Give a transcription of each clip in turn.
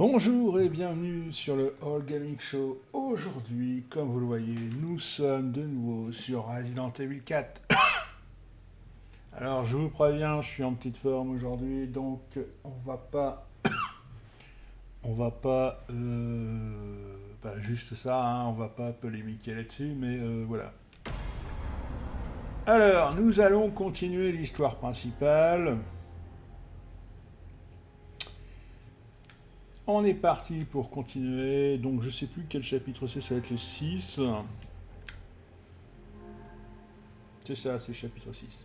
Bonjour et bienvenue sur le All Gaming Show. Aujourd'hui, comme vous le voyez, nous sommes de nouveau sur Resident Evil 4. Alors, je vous préviens, je suis en petite forme aujourd'hui, donc on va pas juste ça, hein, on va pas polémiquer là-dessus, mais voilà. Alors, nous allons continuer l'histoire principale. On est parti pour continuer, donc je sais plus quel chapitre c'est, ça va être le 6. C'est ça, c'est le chapitre 6.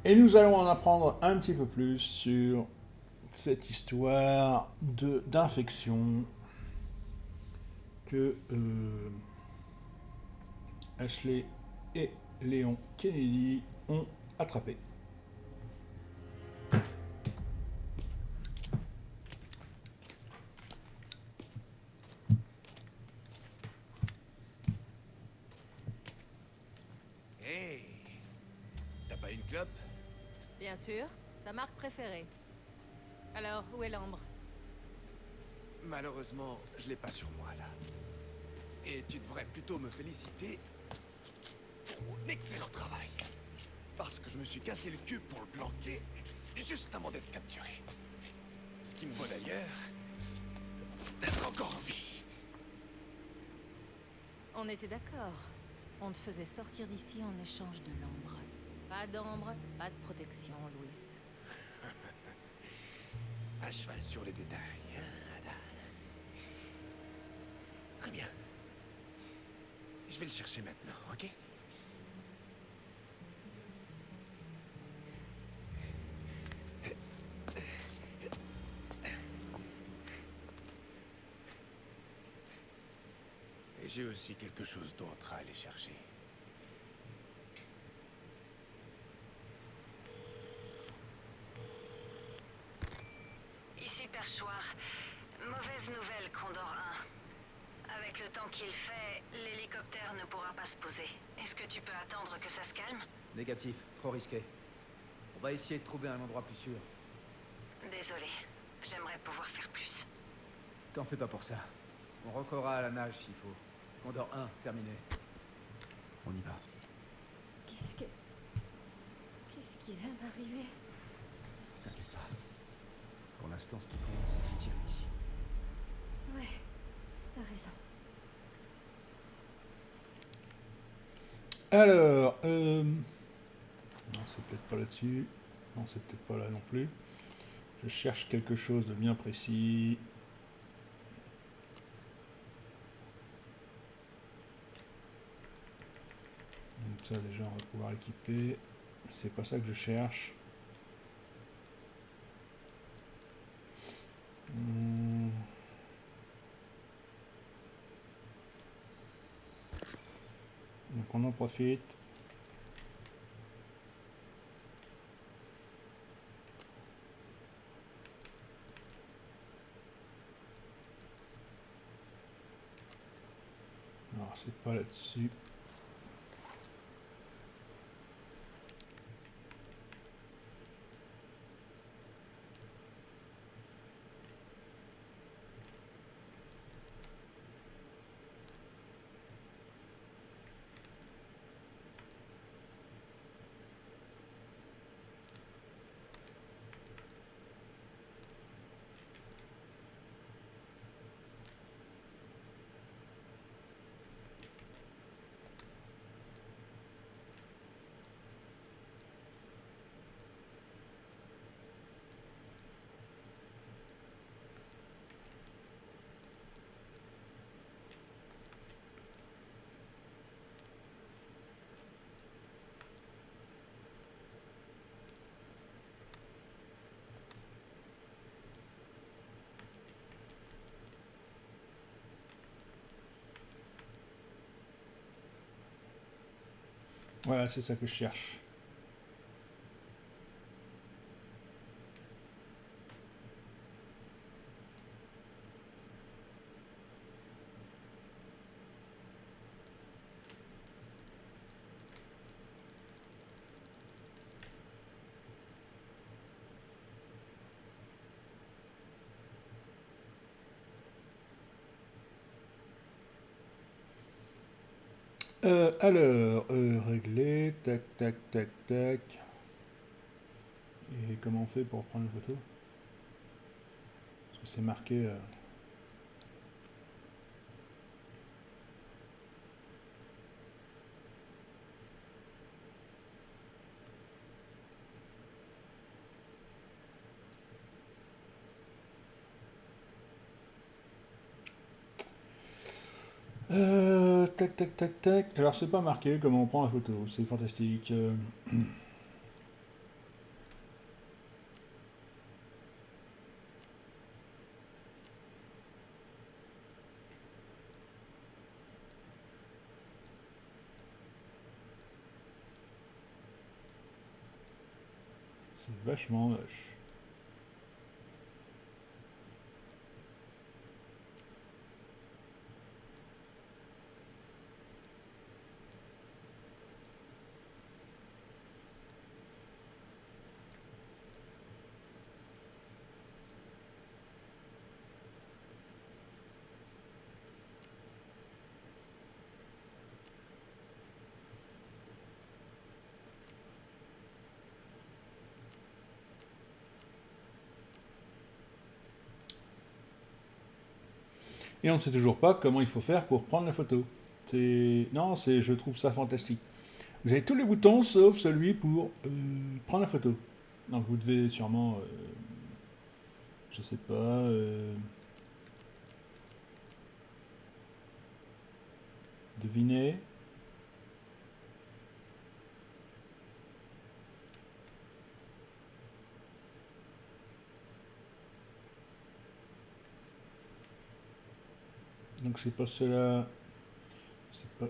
Et nous allons en apprendre un petit peu plus sur cette histoire d'infection que Ashley et Léon Kennedy ont attrapée. Hey, t'as pas une clope? Bien sûr, ta marque préférée. Alors, où est l'ambre? Malheureusement, je l'ai pas sur moi là. Et tu devrais plutôt me féliciter pour mon excellent travail. Parce que je me suis cassé le cul pour le planquer juste avant d'être capturé. Ce qui me vaut d'ailleurs d'être encore en vie. On était d'accord. On te faisait sortir d'ici en échange de l'ambre. Pas d'ambre, pas de protection, Louis. À cheval sur les détails, hein, Ada? Très bien. Je vais le chercher maintenant, ok? Et j'ai aussi quelque chose d'autre à aller chercher. Ici Perchoir. Mauvaise nouvelle, Condor 1. Avec le temps qu'il fait, l'hélicoptère ne pourra pas se poser. Est-ce que tu peux attendre que ça se calme? Négatif, trop risqué. On va essayer de trouver un endroit plus sûr. Désolé, j'aimerais pouvoir faire plus. T'en fais pas pour ça. On rentrera à la nage s'il faut. Condor 1, terminé. On y va. Qu'est-ce qui va m'arriver? T'inquiète pas. Pour l'instant, ce qui compte, c'est de se tirer d'ici. Ouais, t'as raison. Alors, non, c'est peut-être pas là-dessus. Non, c'est peut-être pas là non plus. Je cherche quelque chose de bien précis. Donc ça, déjà, on va pouvoir l'équiper. C'est pas ça que je cherche. Donc on en profite. Alors c'est pas là-dessus. Voilà, c'est ça que je cherche. Alors, régler, tac, tac, tac, tac. Et comment on fait pour prendre une photo? Parce que c'est marqué... tac, tac, tac, tac. Alors, c'est pas marqué comment on prend la photo. C'est fantastique. C'est vachement moche. Et on ne sait toujours pas comment il faut faire pour prendre la photo. Non, je trouve ça fantastique. Vous avez tous les boutons sauf celui pour prendre la photo. Donc vous devez sûrement, je sais pas, deviner. Donc c'est pas cela. C'est pas.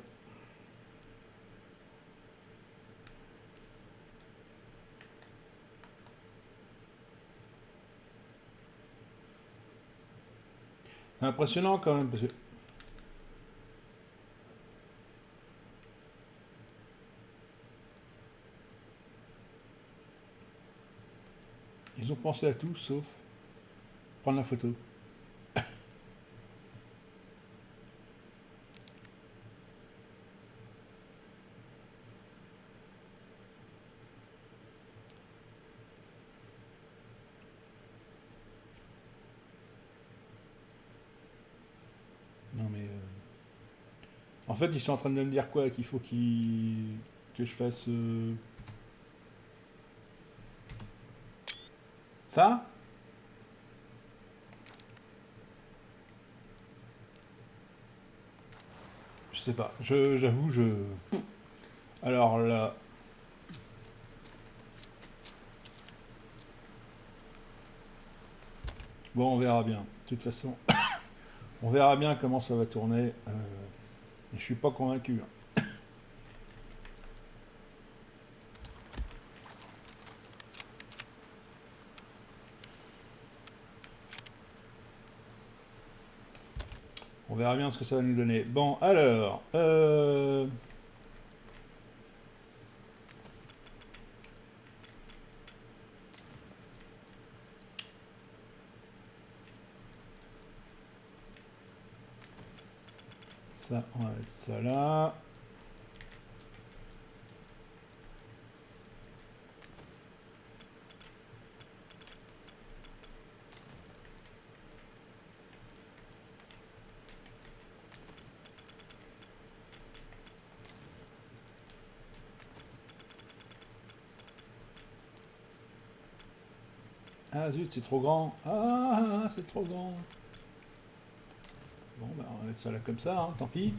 Impressionnant quand même parce que. Ils ont pensé à tout sauf prendre la photo. Non mais... En fait, ils sont en train de me dire quoi? Qu'il faut que je fasse... Ça? Je sais pas. J'avoue, Alors là... Bon, on verra bien. De toute façon, on verra bien comment ça va tourner. Je suis pas convaincu. On verra bien ce que ça va nous donner. Bon, alors... Ça, on va mettre ça là. Ah zut, c'est trop grand. Ah, c'est trop grand. Bon, bah, on va mettre ça là comme ça, hein, tant pis.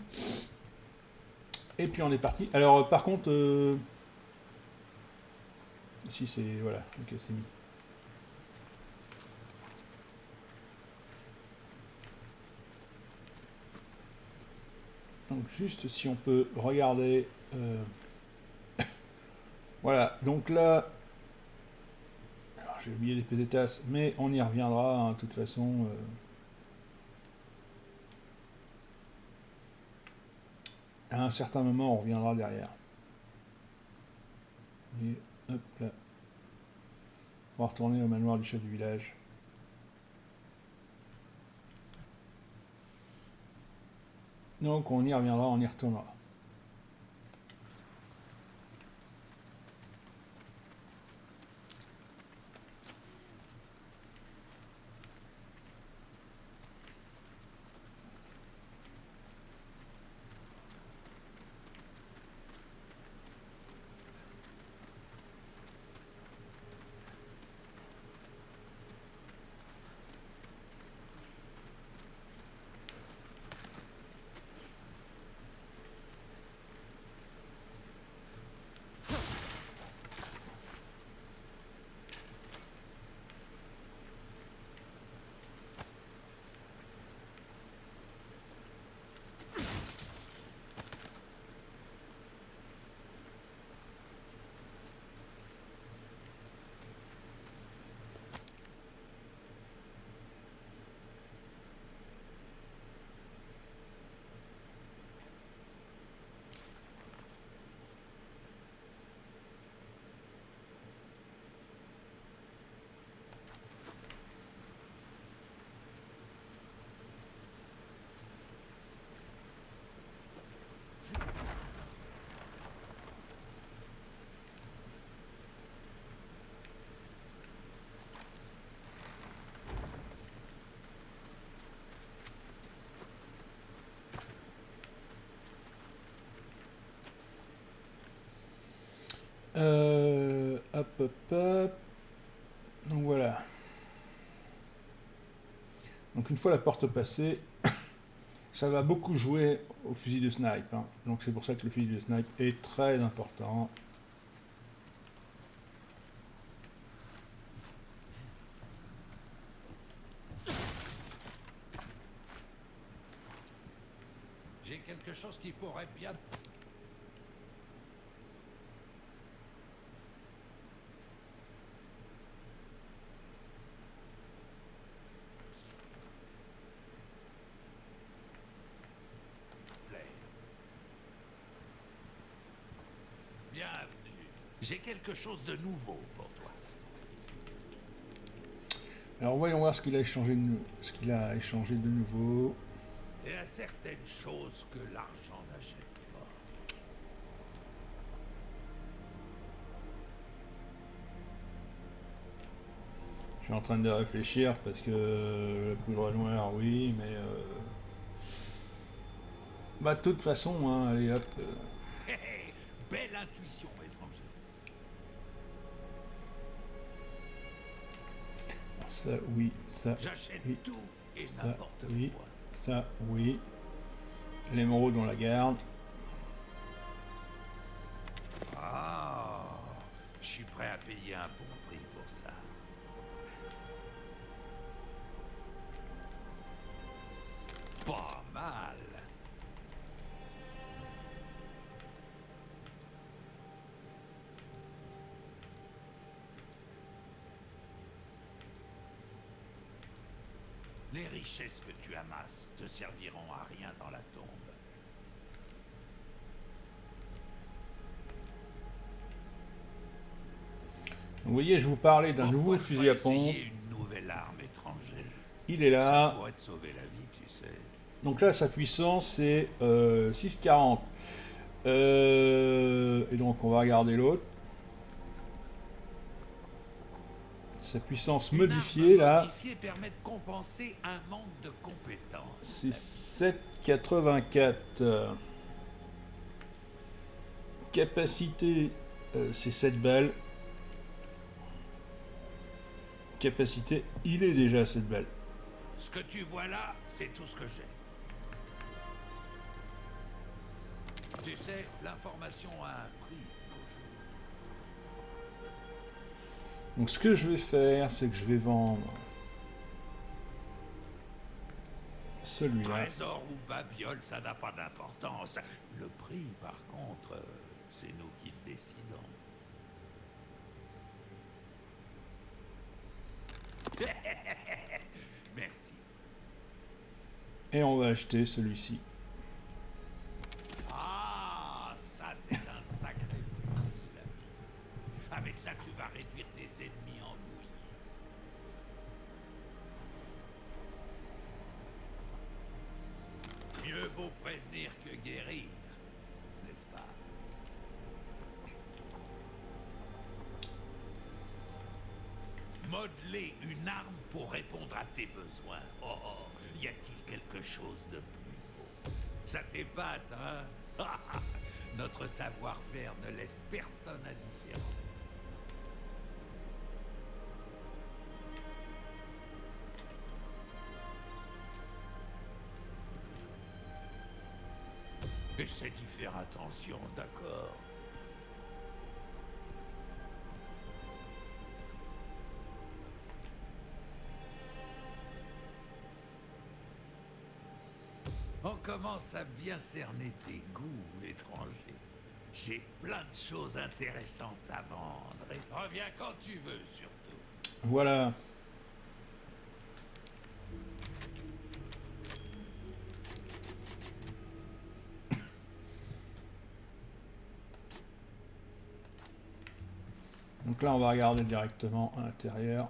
Et puis on est parti. Alors, par contre... Si c'est... Voilà, ok, c'est mis. Donc, juste si on peut regarder... Voilà, donc là... Alors, j'ai oublié les pesetas, mais on y reviendra, hein, de toute façon... À un certain moment, on reviendra derrière. Et hop là. On va retourner au manoir du chef du village. Donc on y reviendra, on y retournera. Hop, hop, hop. Donc voilà. Donc une fois la porte passée, ça va beaucoup jouer au fusil de snipe, hein. Donc c'est pour ça que le fusil de snipe est très important. J'ai quelque chose qui pourrait bien... plaire. Bienvenue. J'ai quelque chose de nouveau pour toi. Alors voyons voir ce qu'il a échangé de nouveau. Il y a certaines choses que l'argent n'achète pas. Je suis en train de réfléchir parce que la poudre noire, oui, mais bah de toute façon, hein, allez hop. Hé hé, belle intuition, étranger. Ça, oui, ça, J'achète oui, tout et ça, n'importe oui, quoi. ça, oui. L'émeraude, on la garde. Ah, je suis prêt à payer un bon prix pour ça. Pas mal. Les richesses que tu amasses te serviront à rien dans la tombe. Vous voyez, je vous parlais d'un nouveau Pourquoi fusil à pas pompe. essayer une nouvelle arme étrangère? Il est Ça là. pourrait te sauver la vie, tu sais. Donc là, sa puissance, c'est 6,40. Et donc, on va regarder l'autre. Sa puissance modifiée, Une arme là, modifiée permet de compenser un manque de compétences. c'est 7,84. Capacité, c'est 7 balles. Capacité, il est déjà à 7 balles. Ce que tu vois là, c'est tout ce que j'ai. Tu sais, l'information a un prix. Donc ce que je vais faire, c'est que je vais vendre celui-là. Trésor ou babiole, ça n'a pas d'importance. Le prix, par contre, c'est nous qui le décidons. Merci. Et on va acheter celui-ci. Ah, ça c'est un sacré fusil. Avec ça, tu vas réduire tes ennemis en bouillie. Mieux vaut prévenir que guérir, n'est-ce pas? Modeler une arme pour répondre à tes besoins. Oh, oh, y a-t-il quelque chose de plus beau? Ça t'épate, hein? Notre savoir-faire ne laisse personne indifférent. Essaie d'y faire attention, d'accord? On commence à bien cerner tes goûts, étranger. J'ai plein de choses intéressantes à vendre. Et reviens quand tu veux, surtout. Voilà. Donc là, on va regarder directement à l'intérieur.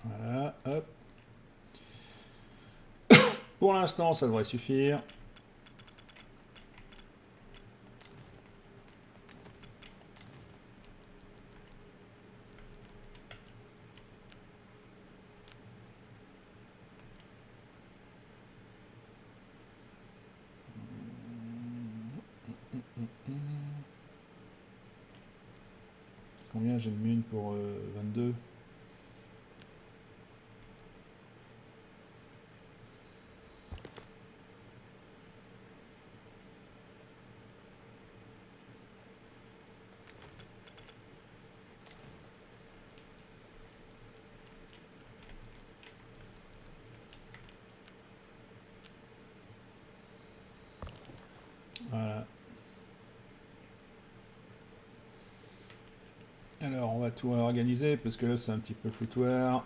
Voilà, hop. Pour l'instant, ça devrait suffire. combien j'ai de mine pour 22? Voilà. Alors on va tout organiser parce que là c'est un petit peu foutoir.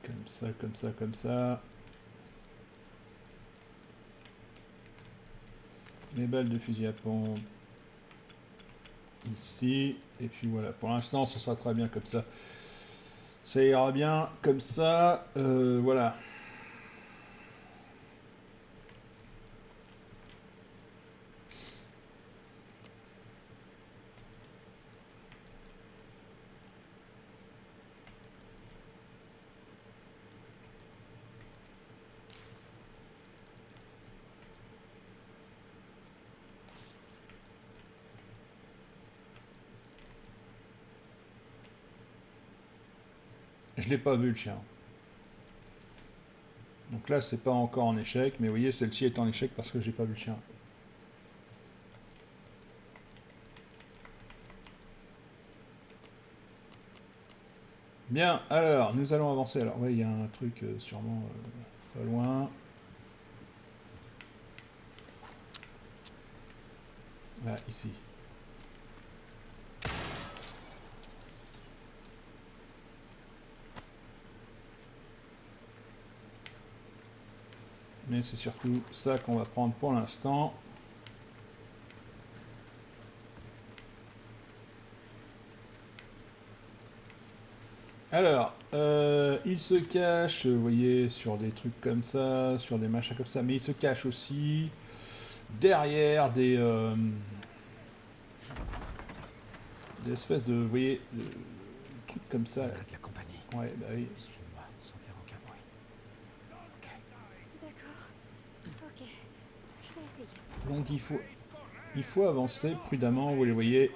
Comme ça, comme ça, comme ça. Les balles de fusil à pompe ici. Et puis voilà, pour l'instant, ce sera très bien comme ça. Ça ira bien comme ça. Voilà. Je l'ai pas vu le chien. Donc là c'est pas encore en échec, mais vous voyez celle-ci est en échec parce que j'ai pas vu le chien. Bien, alors nous allons avancer. Alors ouais, il y a un truc sûrement pas loin. Là, ici. Mais c'est surtout ça qu'on va prendre pour l'instant. Alors, il se cache, vous voyez, sur des trucs comme ça, sur des machins comme ça, mais il se cache aussi derrière des espèces de, vous voyez, de trucs comme ça. De la compagnie. Ouais, bah oui. Suis-moi sans faire aucun bruit. Ok. D'accord. Ok. Je vais essayer. Donc il faut avancer prudemment, vous les voyez.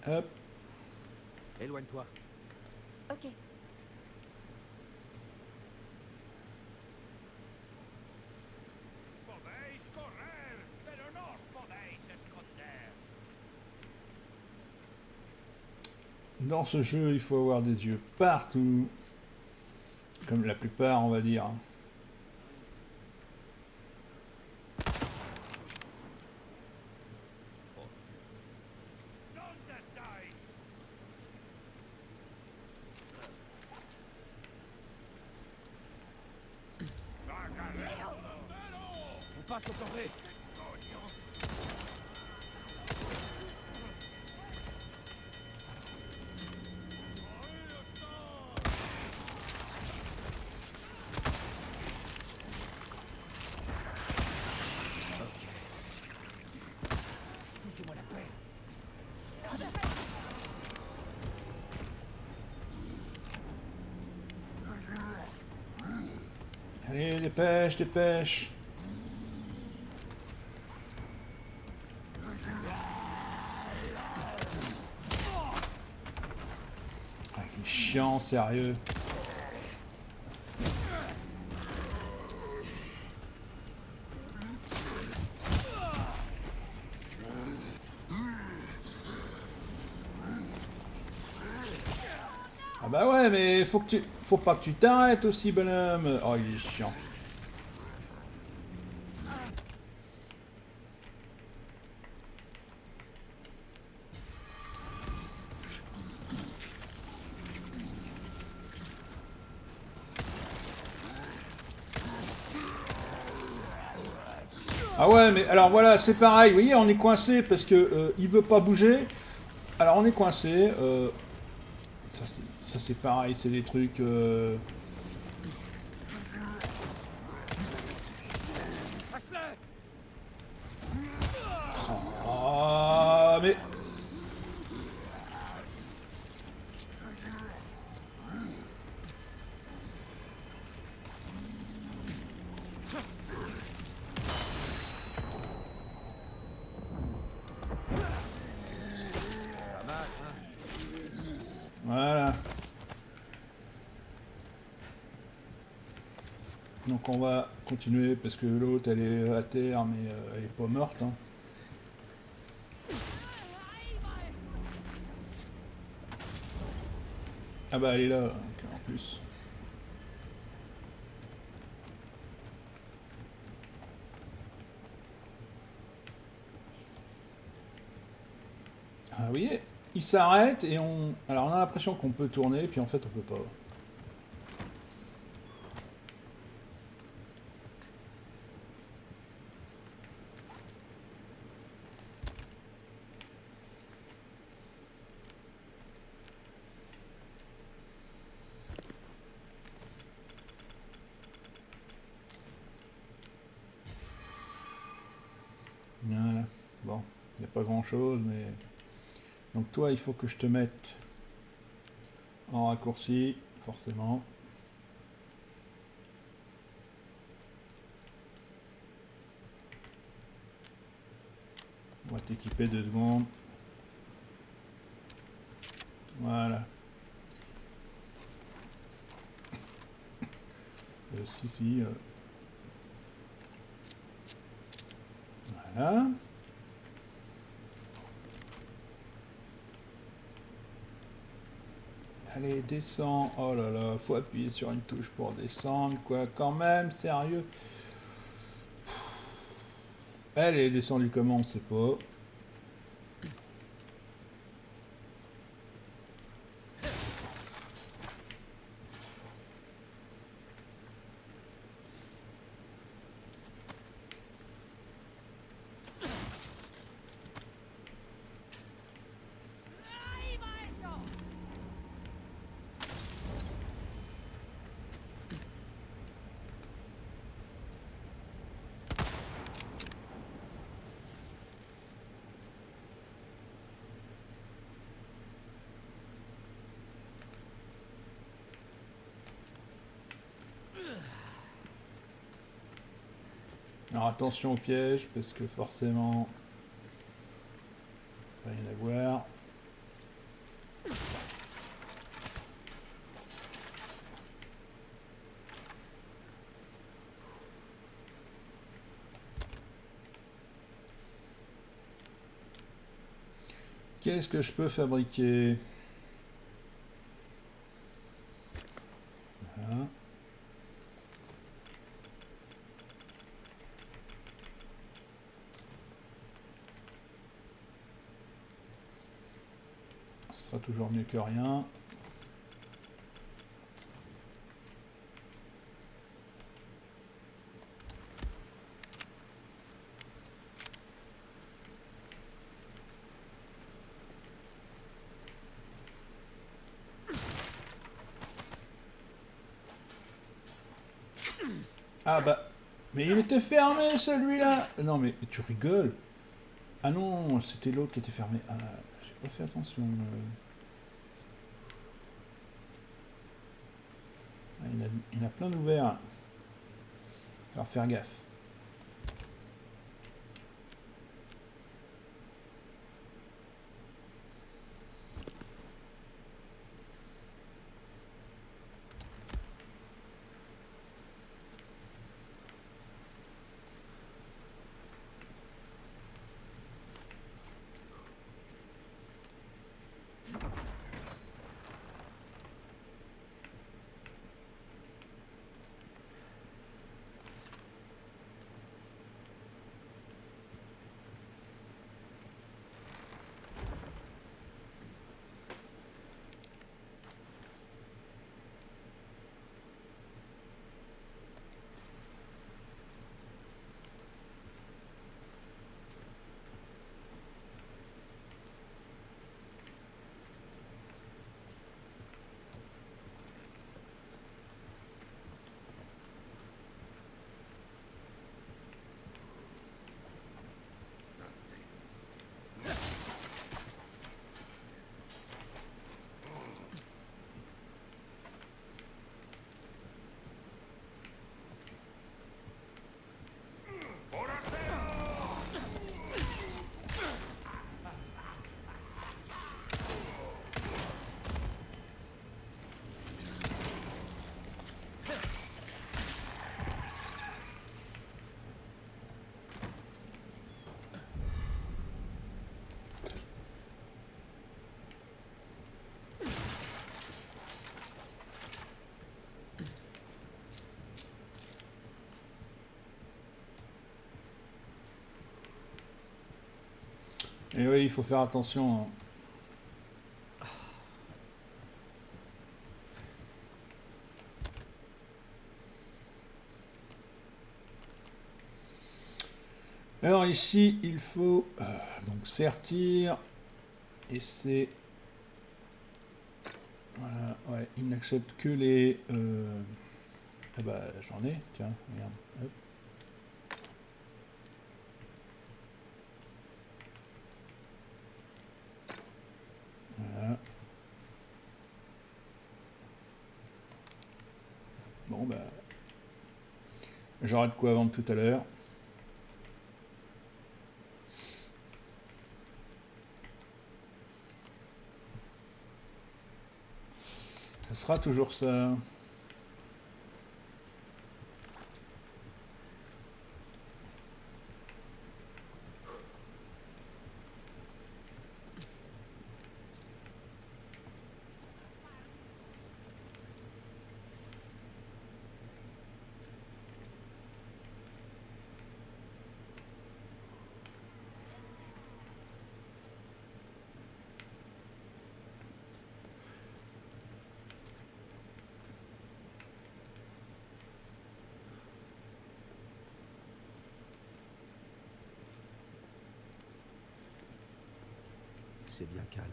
Hop. Éloigne-toi. Ok. Podéis correr, pero no os podéis esconder. Dans ce jeu, il faut avoir des yeux partout. Comme la plupart, on va dire. ¿Dónde estáis? On passe au corvée. Foutez-moi la paix. Allez, dépêche, dépêche. Ah, il est chiant, sérieux. Ah bah ouais, mais faut pas que tu t'arrêtes aussi, bonhomme. Oh, il est chiant. Ah ouais, mais alors voilà, c'est pareil. Vous voyez, on est coincé parce que il veut pas bouger. Alors on est coincé. Ça c'est pareil, c'est des trucs. Ah mais. Voilà. Donc on va continuer parce que l'autre elle est à terre mais elle est pas morte. Hein. Ah bah elle est là, donc, en plus. Ah vous voyez, il s'arrête et on... Alors on a l'impression qu'on peut tourner puis en fait on peut pas. Voilà. Bon, il n'y a pas grand chose mais... Donc toi il faut que je te mette en raccourci, forcément. On va t'équiper 2 secondes. Voilà. Si. Voilà. Allez, descends. Oh là là, faut appuyer sur une touche pour descendre, quoi. Quand même, sérieux. Elle est descendue comment, on sait pas. Alors attention au piège, parce que forcément... il va y en avoir. Qu'est-ce que je peux fabriquer? Voilà. Ce sera toujours mieux que rien. Ah bah... Mais il était fermé celui-là. Non mais tu rigoles. Ah non, c'était l'autre qui était fermé. Ah, j'ai pas fait attention. Ah, il y en a plein d'ouverts. Alors faire gaffe. Et oui, il faut faire attention, hein. Alors ici, il faut donc sertir. Et c'est... Voilà, ouais, il n'accepte que les... Ah bah j'en ai, tiens, regarde. Hop. Voilà. Bon bah... J'aurai de quoi vendre tout à l'heure. Ce sera toujours ça. C'est bien calme.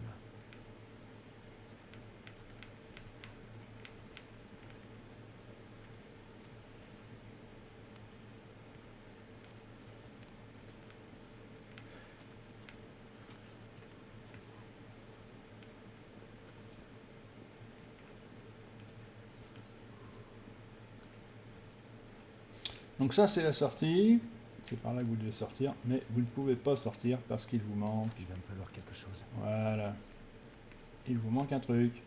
Donc ça c'est la sortie. C'est par là que vous devez sortir. Mais vous ne pouvez pas sortir parce qu'il vous manque. Il va me falloir quelque chose. Voilà. Il vous manque un truc.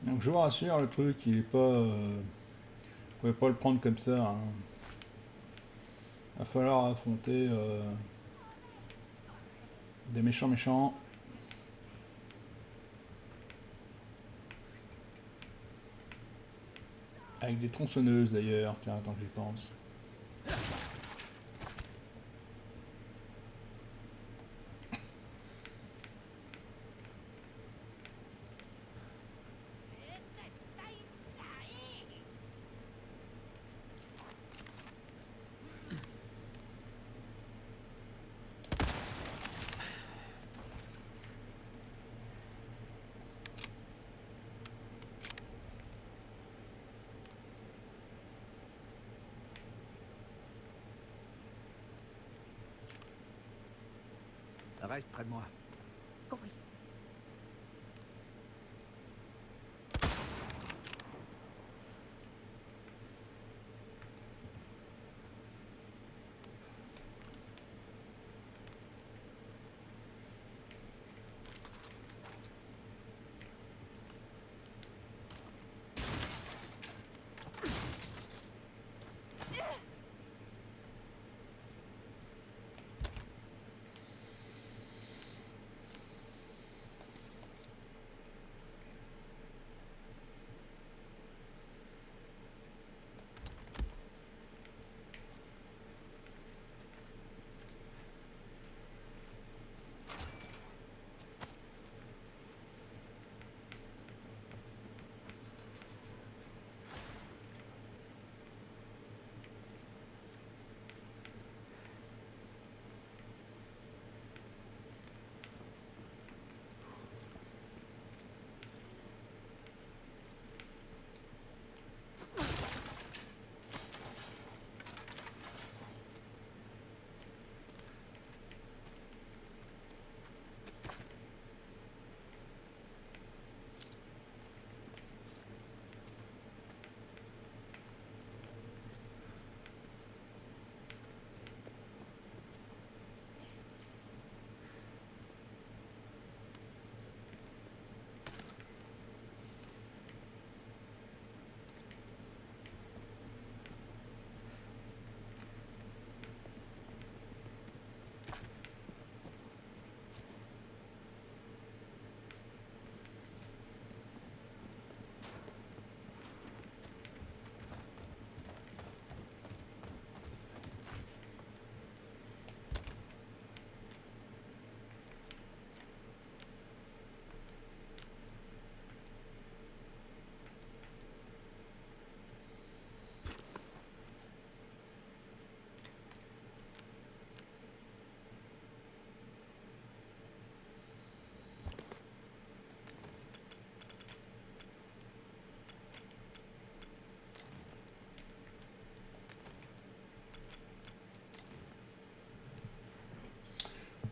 Donc je vous rassure, le truc il est pas... vous pouvez pas le prendre comme ça, hein. Va falloir affronter des méchants. Avec des tronçonneuses d'ailleurs, tiens, attends que j'y pense. Reste près de moi. Compris.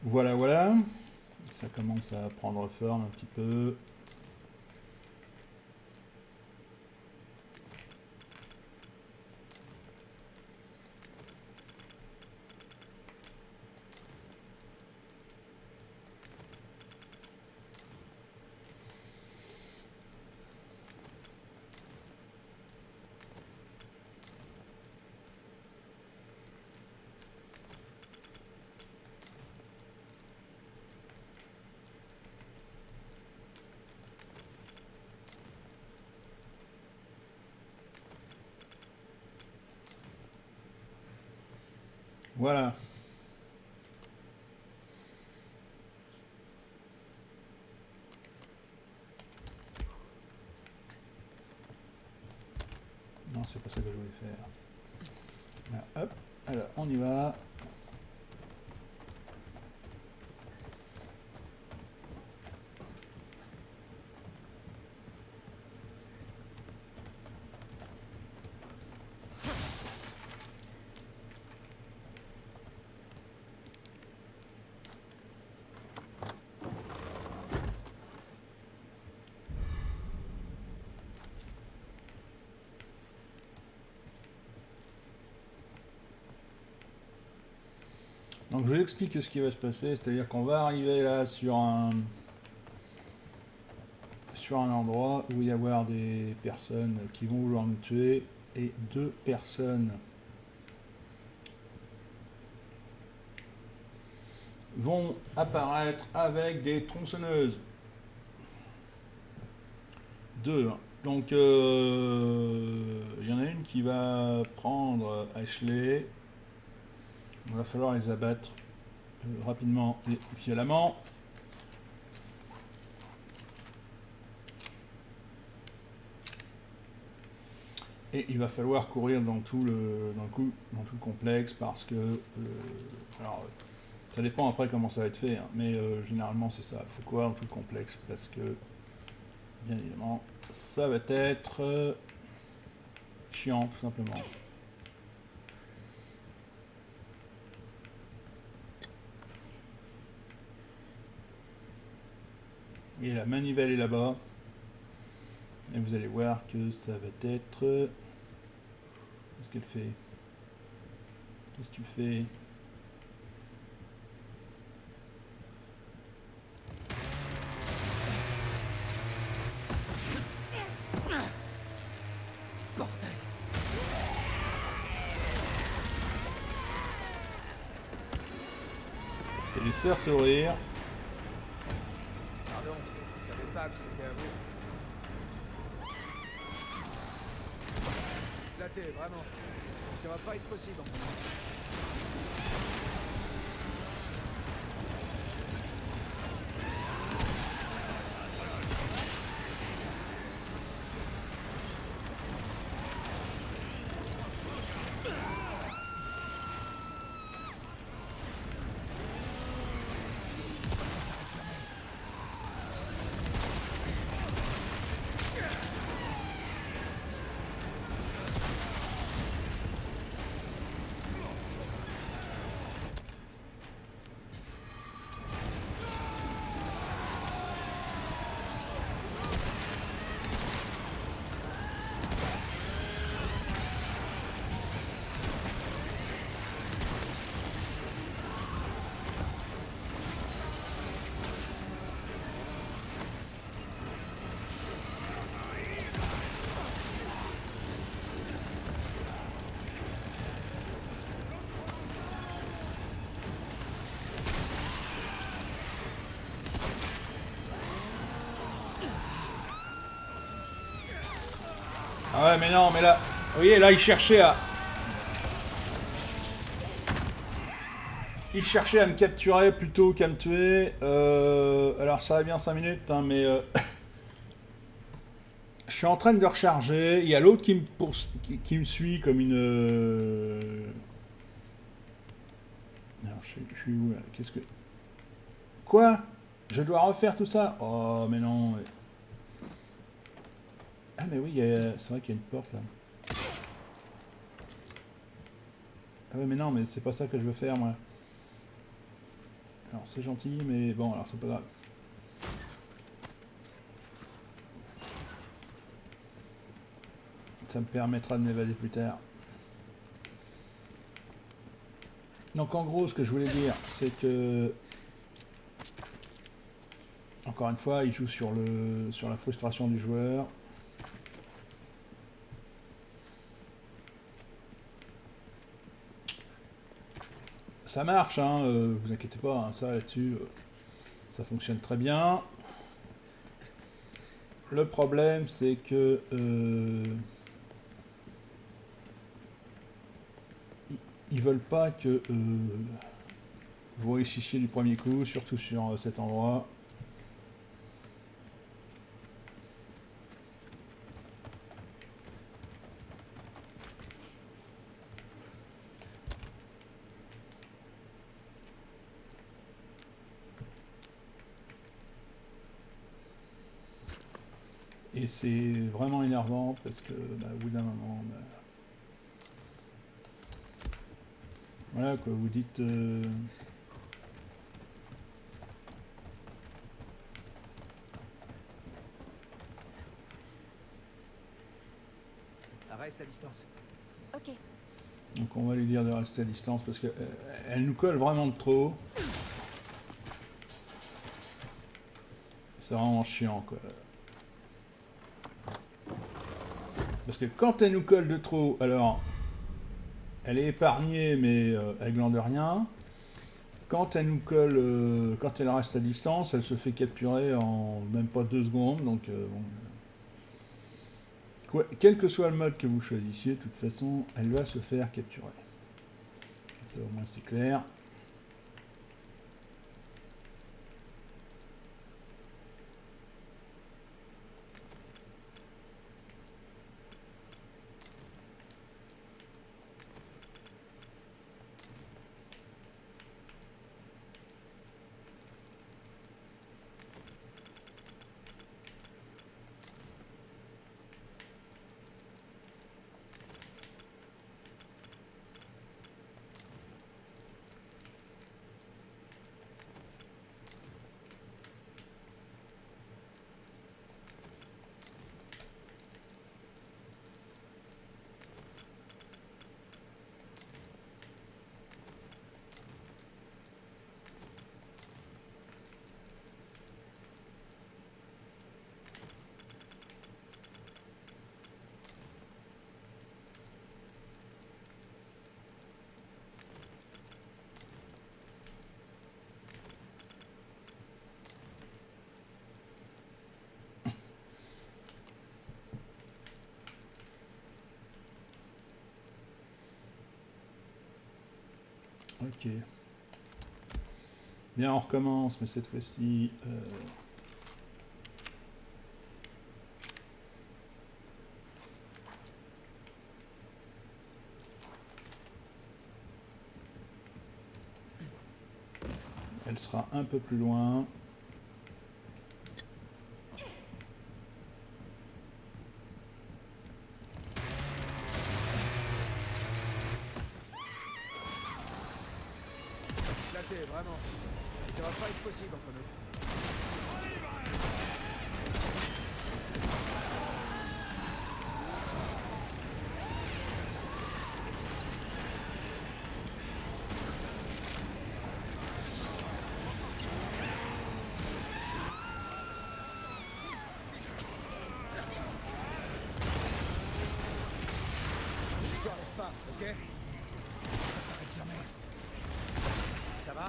Voilà, voilà. Ça commence à prendre forme un petit peu. Voilà. Non, c'est pas ça que je voulais faire. Voilà, hop. Alors, on y va. Donc je vous explique ce qui va se passer, c'est-à-dire qu'on va arriver là sur un endroit où il va y avoir des personnes qui vont vouloir nous tuer et 2 personnes vont apparaître avec des tronçonneuses. 2. Donc il y en a une qui va prendre Ashley. Il va falloir les abattre rapidement et violemment. Et il va falloir courir dans tout le complexe parce que alors, ça dépend après comment ça va être fait, hein, mais généralement c'est ça. Il faut courir dans tout le complexe parce que bien évidemment ça va être chiant tout simplement. Et la manivelle est là-bas. Et vous allez voir que ça va être... Qu'est-ce qu'elle fait? Qu'est-ce que tu fais? C'est les sœurs sourire. Pardon, je savais pas que c'était à vous. Flatté, vraiment. Ça va pas être possible. Ah ouais, mais non, mais là... Vous voyez, là, il cherchait à... Il cherchait à me capturer plutôt qu'à me tuer. Alors, ça va bien 5 minutes, hein, mais... Je suis en train de recharger. Il y a l'autre qui me suit comme une... Alors, je suis où, là? Qu'est-ce que... Quoi? Je dois refaire tout ça? Oh, mais non... mais- Ah mais oui, c'est vrai qu'il y a une porte là. Ah ouais mais non, mais c'est pas ça que je veux faire moi. Alors c'est gentil, mais bon, alors c'est pas grave. Ça me permettra de m'évader plus tard. Donc en gros, ce que je voulais dire, c'est que... Encore une fois, il joue sur la frustration du joueur. Ça marche, hein, vous inquiétez pas, hein, ça là-dessus, ça fonctionne très bien. Le problème, c'est que ils veulent pas que vous réussissiez du premier coup, surtout sur cet endroit. Et c'est vraiment énervant parce que bah, au bout d'un moment, bah, voilà quoi, vous dites Reste à distance. Ok. donc on va lui dire de rester à distance parce que elle nous colle vraiment de trop. C'est vraiment chiant quoi. Parce que quand elle nous colle de trop, alors elle est épargnée mais elle glande rien. Quand elle nous colle, quand elle reste à distance, elle se fait capturer en même pas 2 secondes. Donc bon, quoi, quel que soit le mode que vous choisissiez, de toute façon, elle va se faire capturer. Ça au moins c'est clair. Ok. Bien, on recommence, mais cette fois-ci... elle sera un peu plus loin. Vraiment. Ça va pas être possible entre nous. Je te laisse pas, ok? Ça s'arrête jamais. Ça va?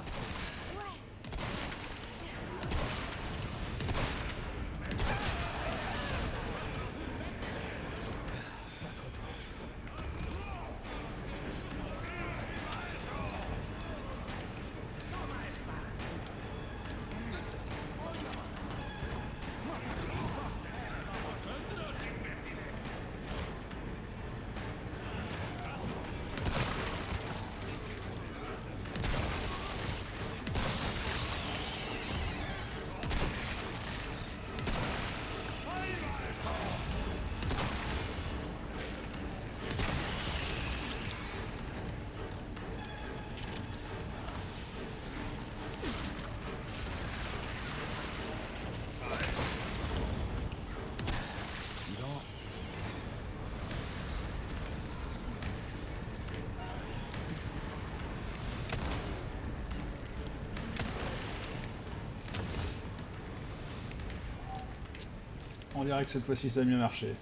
On dirait que cette fois-ci ça a mieux marché.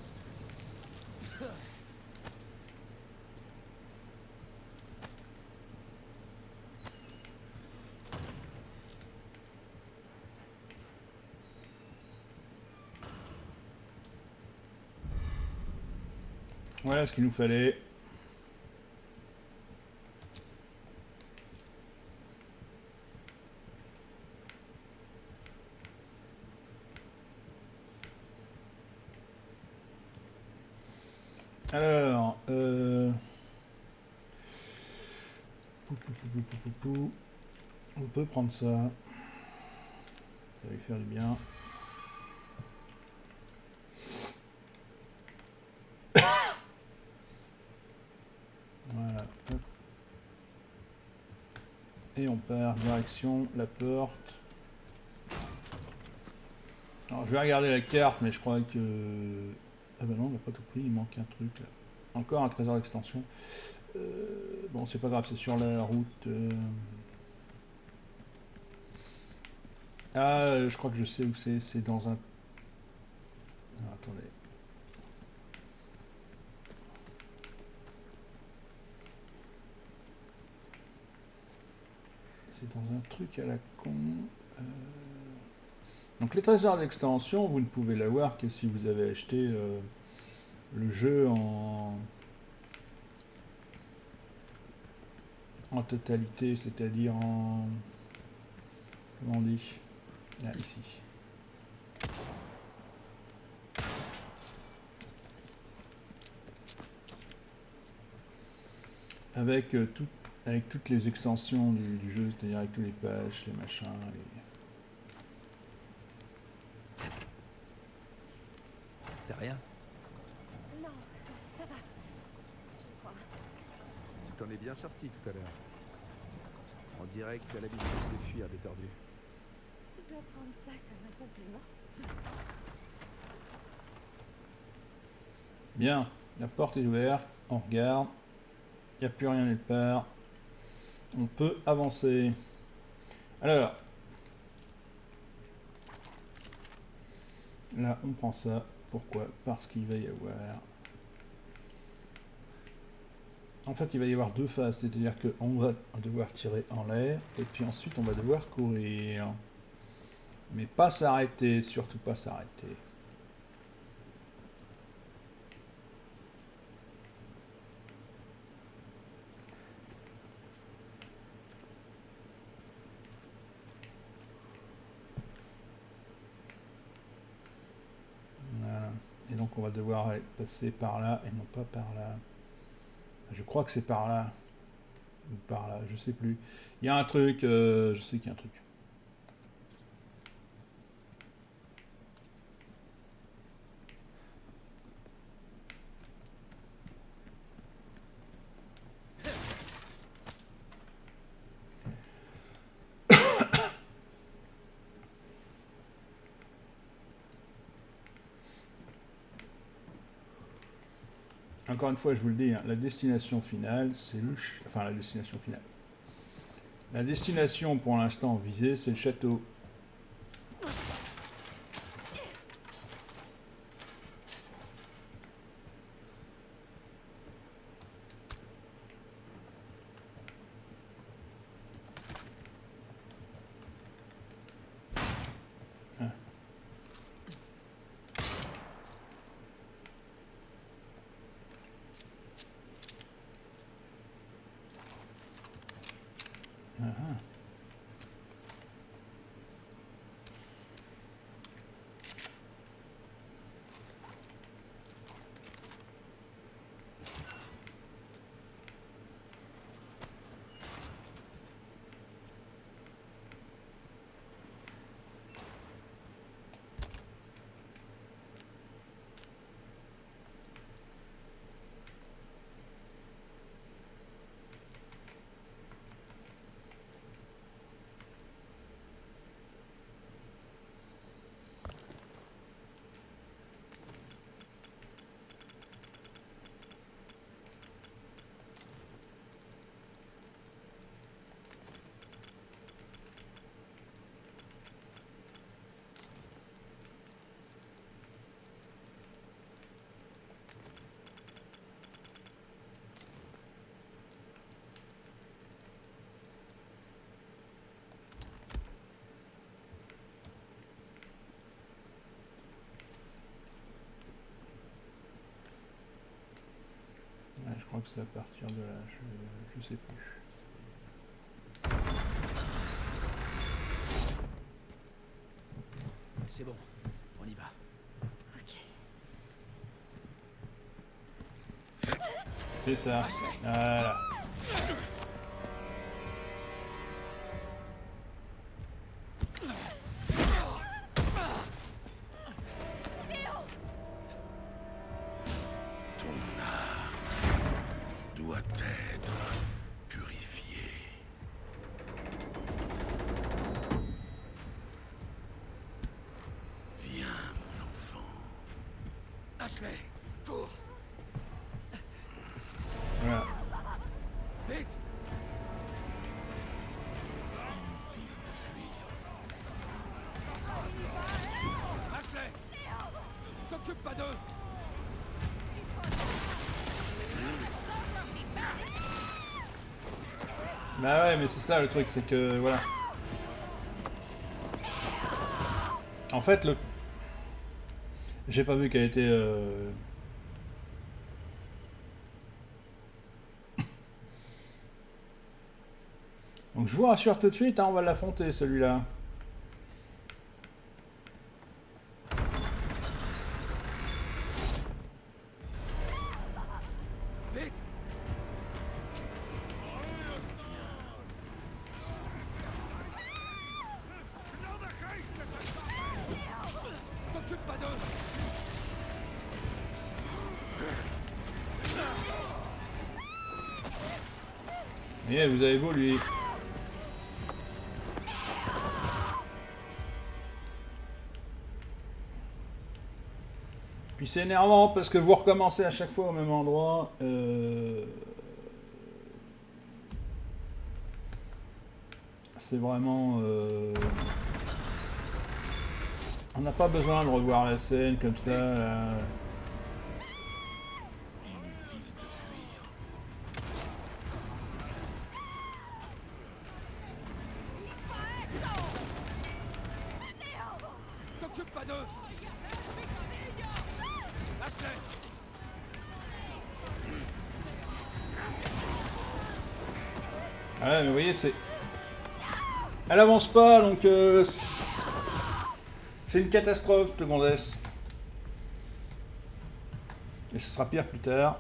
Voilà ce qu'il nous fallait. Alors, on peut prendre ça. Ça va lui faire du bien. Voilà. Hop. Et on part direction la porte. Alors je vais regarder la carte, mais je crois que... Ah bah non, on n'a pas tout pris, il manque un truc là. Encore un trésor d'extension. Bon, c'est pas grave, c'est sur la route. Ah, je crois que je sais où c'est. C'est dans un... Ah, attendez. C'est dans un truc à la con. Donc les trésors d'extension, vous ne pouvez l'avoir que si vous avez acheté le jeu en totalité, c'est-à-dire en... Comment on dit? Là, ici. Avec, avec toutes les extensions du jeu, c'est-à-dire avec tous les patchs, les machins, T'as rien? Non, ça va. Je crois. Tu t'en es bien sorti tout à l'heure. On dirait que t'as l'habitude de fuir des tordus. Je dois prendre ça comme un compliment. Bien, la porte est ouverte, on regarde, il n'y a plus rien nulle part, on peut avancer. Alors, là on prend ça, pourquoi? Parce qu'il va y avoir... En fait il va y avoir deux phases, c'est-à-dire qu'on va devoir tirer en l'air, et puis ensuite on va devoir courir. Mais pas s'arrêter, surtout pas s'arrêter. Voilà. Et donc on va devoir passer par là et non pas par là. Je crois que c'est par là. Ou par là, je sais plus. Il y a un truc, je sais qu'il y a un truc. Encore une fois, je vous le dis, hein, la destination finale, c'est le... Enfin, la destination finale. La destination, pour l'instant, visée, c'est le château. Ah. Ah. c'est à partir de là, je sais plus. C'est bon, on y va. C'est ça. Voilà. Ton âme doit être purifiée. Viens, mon enfant. Ashley, cours. Voilà. Vite. Inutile de fuir. Ashley, t'occupe pas d'eux. Bah ouais, mais c'est ça le truc, c'est que voilà. En fait, le. J'ai pas vu qu'elle était. Donc je vous rassure tout de suite, hein, on va l'affronter celui-là. Vite. T'occupe pas d'eux. Et vous avez beau lui. Puis c'est énervant parce que vous recommencez à chaque fois au même endroit. C'est vraiment. On n'a pas besoin de revoir la scène comme ça. Là. Inutile de fuir. T'occupe pas d'eux. Ashley. Ouais, mais vous voyez, c'est. Elle avance pas, donc c'est une catastrophe, le Gondès. Et ce sera pire plus tard.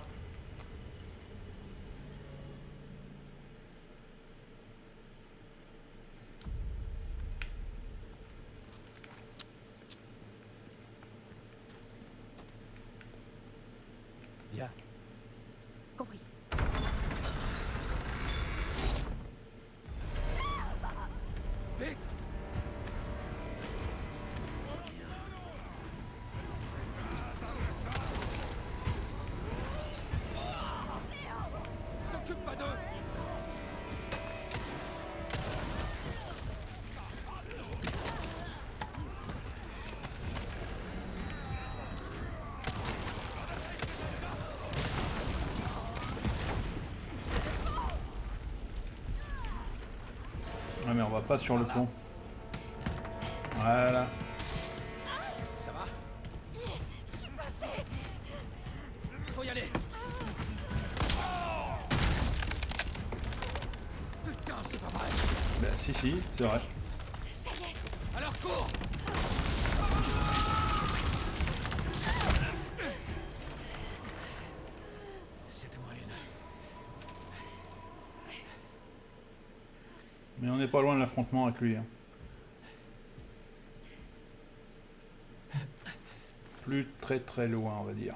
Viens. Compris. Vite. T'occupe pas d'eux. Ouais, mais on va pas sur le pont. Voilà. Ça va? Je suis passé. Faut y aller. Putain, c'est pas vrai. Bah, si, c'est vrai. Alors cours. C'était moi une. Mais on n'est pas loin de l'affrontement avec lui. Hein. Plus très très loin, on va dire.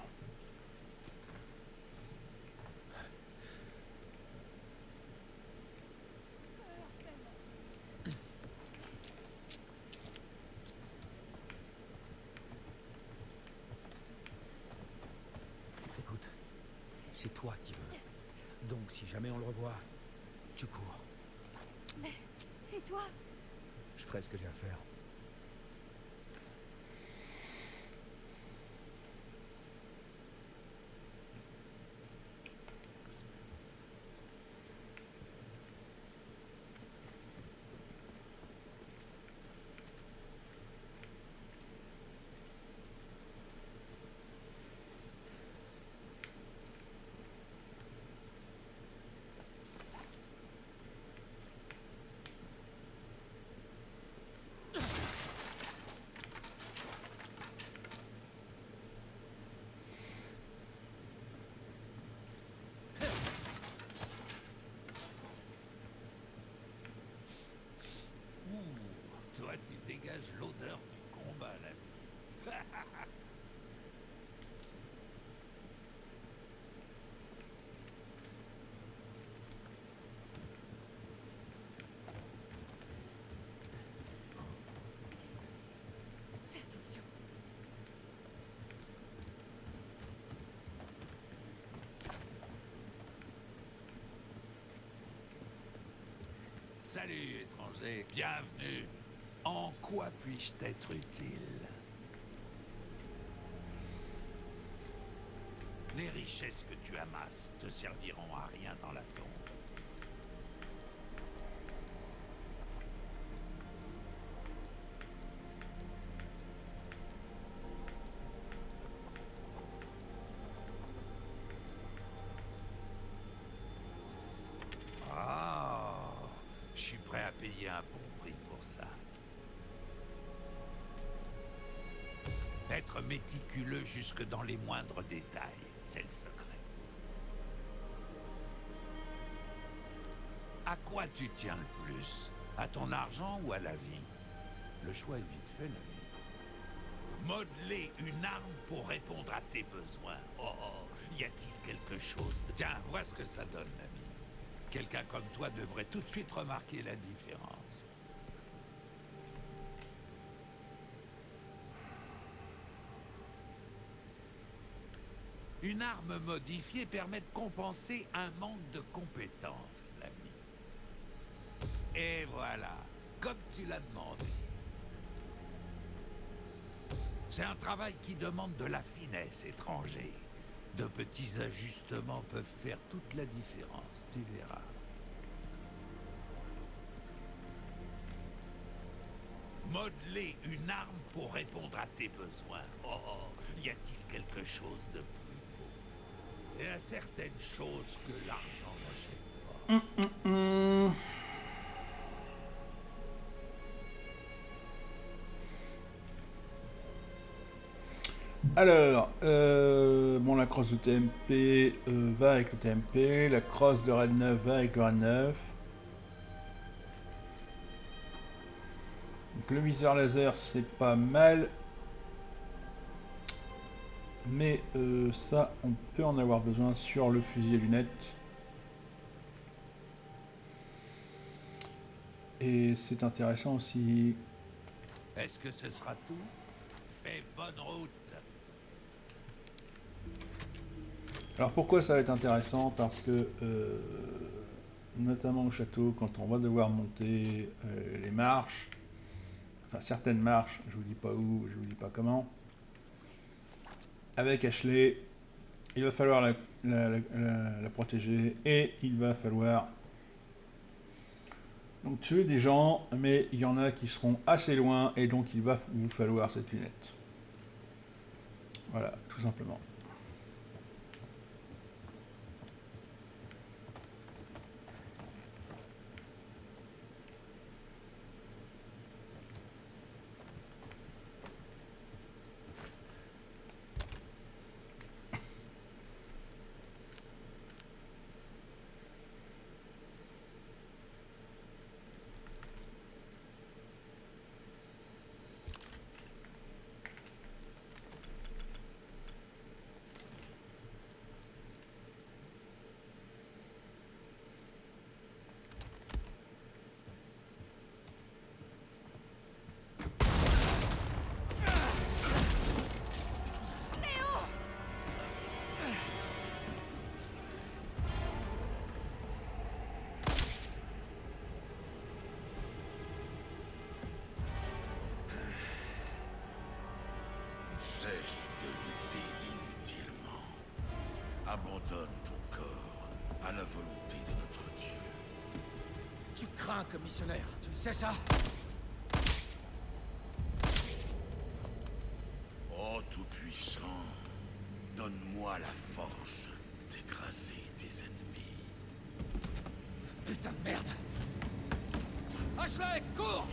Écoute, c'est toi qui veux. Donc si jamais on le revoit, tu cours. Et toi? Je ferai ce que j'ai à faire. Toi, tu dégages l'odeur du combat, l'ami. Fais attention. Salut, étranger. Bienvenue. En quoi puis-je t'être utile? Les richesses que tu amasses te serviront à rien dans la tombe. Ah, je suis prêt à payer un bon prix pour ça. Être méticuleux jusque dans les moindres détails, c'est le secret. À quoi tu tiens le plus? À ton argent ou à la vie? Le choix est vite fait, l'ami. Modeler une arme pour répondre à tes besoins. Oh, y a-t-il quelque chose de... Tiens, vois ce que ça donne, l'ami. Quelqu'un comme toi devrait tout de suite remarquer la différence. Une arme modifiée permet de compenser un manque de compétences, l'ami. Et voilà, comme tu l'as demandé. C'est un travail qui demande de la finesse, étranger. De petits ajustements peuvent faire toute la différence, tu verras. Modeler une arme pour répondre à tes besoins. Oh, y a-t-il quelque chose de plus beau? Il y a certaines choses que l'argent n'achète pas. Alors, bon, la crosse de TMP va avec le TMP, la crosse de Red 9 va avec le Red 9. Donc, le viseur laser, c'est pas mal. Mais ça, on peut en avoir besoin sur le fusil à lunettes. Et c'est intéressant aussi. Est-ce que ce sera tout? Fais bonne route. Alors pourquoi ça va être intéressant? Parce que, notamment au château, quand on va devoir monter les marches, enfin certaines marches, je vous dis pas où, je vous dis pas comment, avec Ashley, il va falloir la protéger et il va falloir donc tuer des gens, mais il y en a qui seront assez loin et donc il va vous falloir cette lunette. Voilà, tout simplement. Cesse de lutter inutilement. Abandonne ton corps à la volonté de notre Dieu. Tu crains comme missionnaire, tu le sais ça? Oh Tout-Puissant, donne-moi la force d'écraser tes ennemis. Putain de merde! Ashley, cours!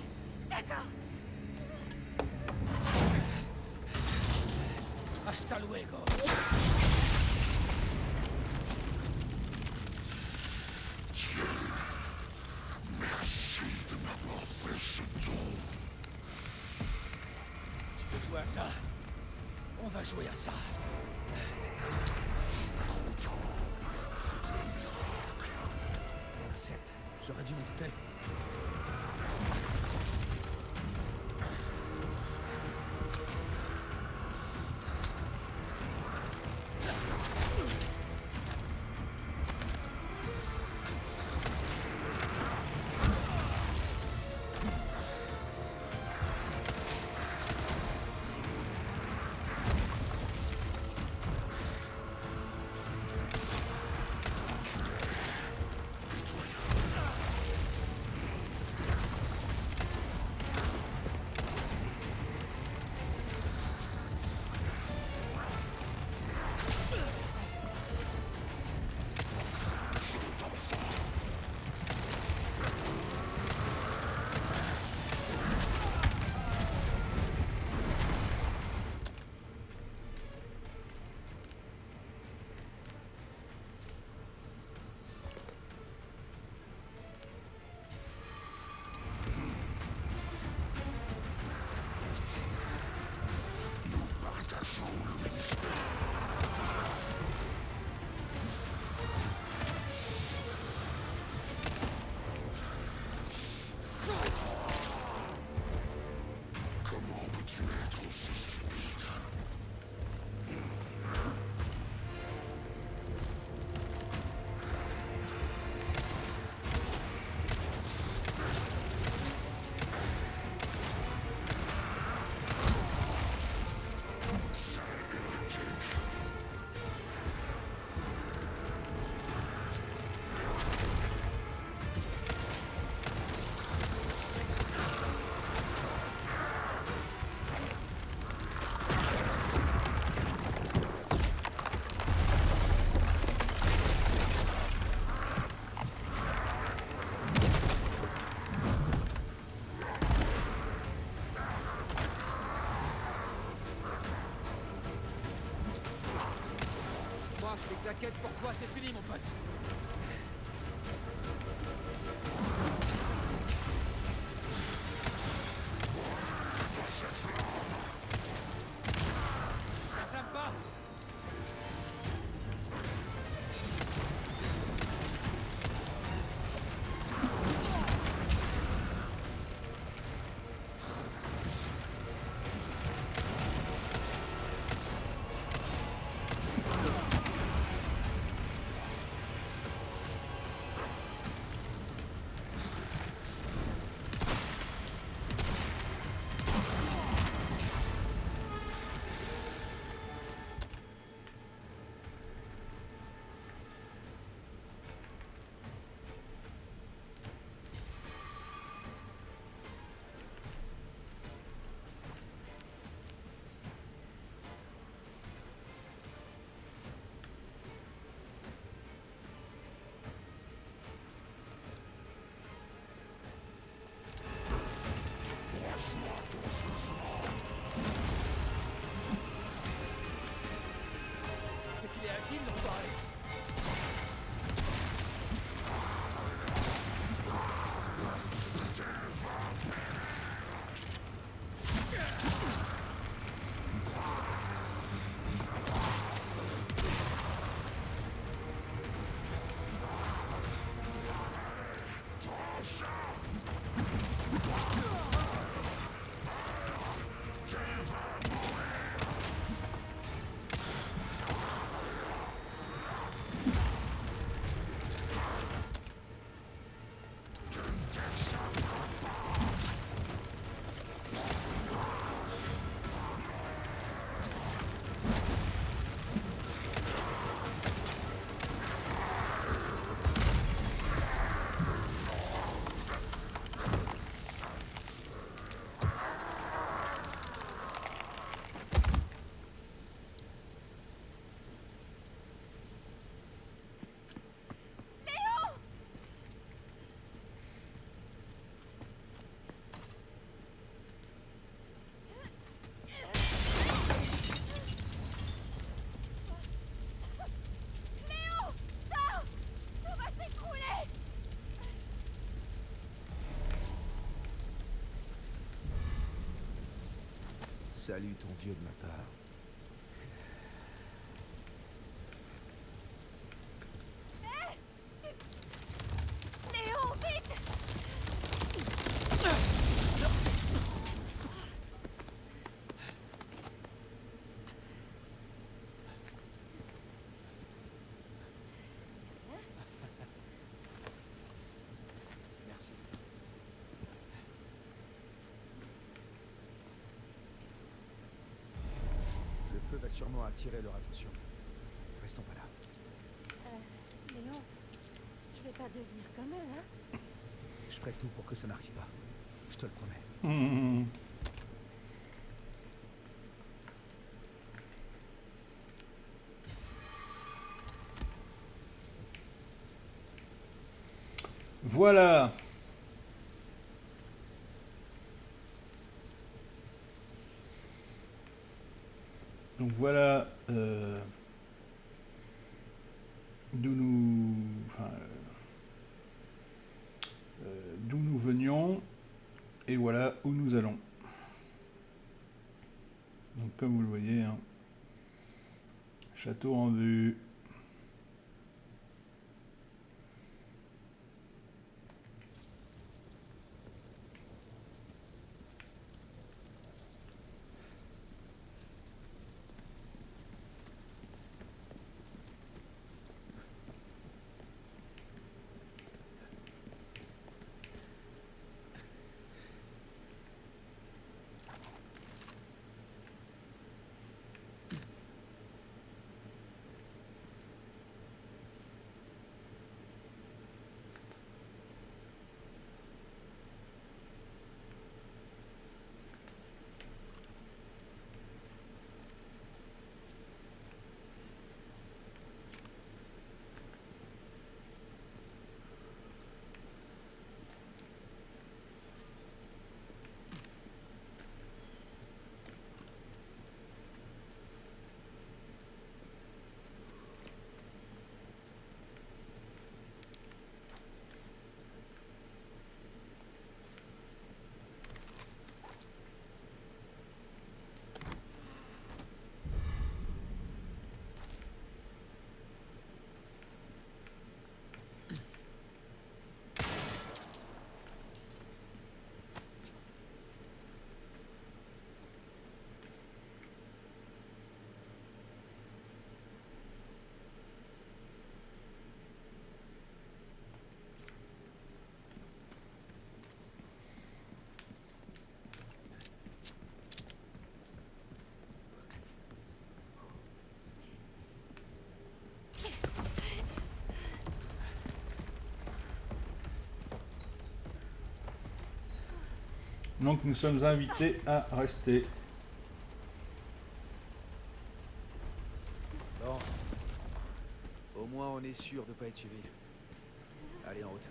D'accord. Hasta luego! Merci de m'avoir fait ce don. jouer à ça. On va jouer à ça. Insecte, j'aurais dû m'en douter. T'inquiète, pour toi, c'est fini, mon pote. Ça s'aime pas. Salue ton dieu de ma part. Léon, vite! Merci. Le feu va sûrement attirer leur attention. Restons pas là. Léon, je vais pas devenir comme eux, hein? Je ferai tout pour que ça n'arrive pas. Je te le promets. Voilà. Donc voilà d'où nous venions et voilà où nous allons. Donc comme vous le voyez, hein, château en vue. Donc nous sommes invités à rester. Bon. Au moins on est sûr de pas être suivi. Allez, en route.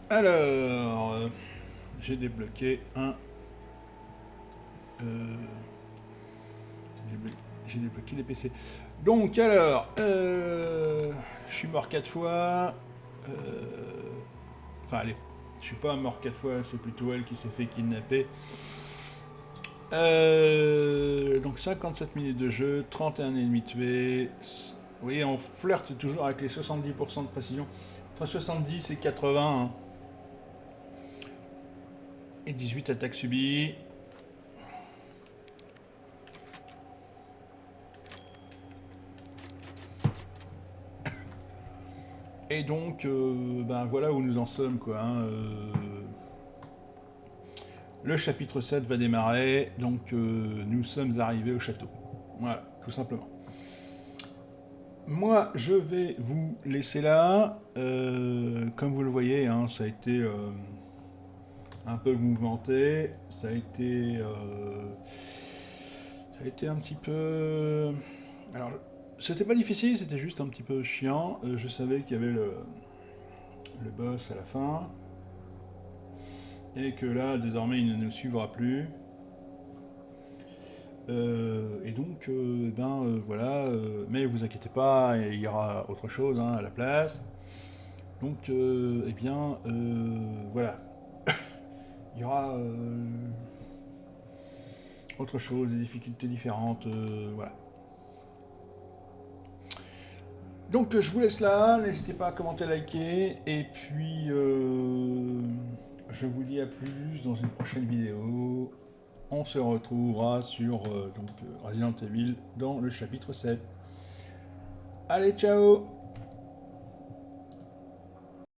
Alors, j'ai débloqué un... j'ai débloqué les PC. Donc alors, je suis mort 4 fois. Enfin allez, je suis pas mort 4 fois, c'est plutôt elle qui s'est fait kidnapper. Donc 57 minutes de jeu, 31 ennemis tués. Vous voyez, on flirte toujours avec les 70% de précision. Entre 70 et 80. Hein. Et 18 attaques subies. Et donc, ben voilà où nous en sommes, quoi. Hein, le chapitre 7 va démarrer, donc nous sommes arrivés au château. Voilà, tout simplement. Moi, je vais vous laisser là. Comme vous le voyez, hein, ça a été un peu mouvementé. Ça a été un petit peu... Alors, c'était pas difficile, c'était juste un petit peu chiant. Je savais qu'il y avait le boss à la fin. Et que là, désormais, il ne nous suivra plus. Et donc, voilà, mais vous inquiétez pas, il y aura autre chose hein, à la place. Donc, voilà. Il y aura autre chose, des difficultés différentes, voilà. Donc, je vous laisse là, n'hésitez pas à commenter, liker, et puis, je vous dis à plus dans une prochaine vidéo. On se retrouvera sur Resident Evil dans le chapitre 7. Allez, ciao!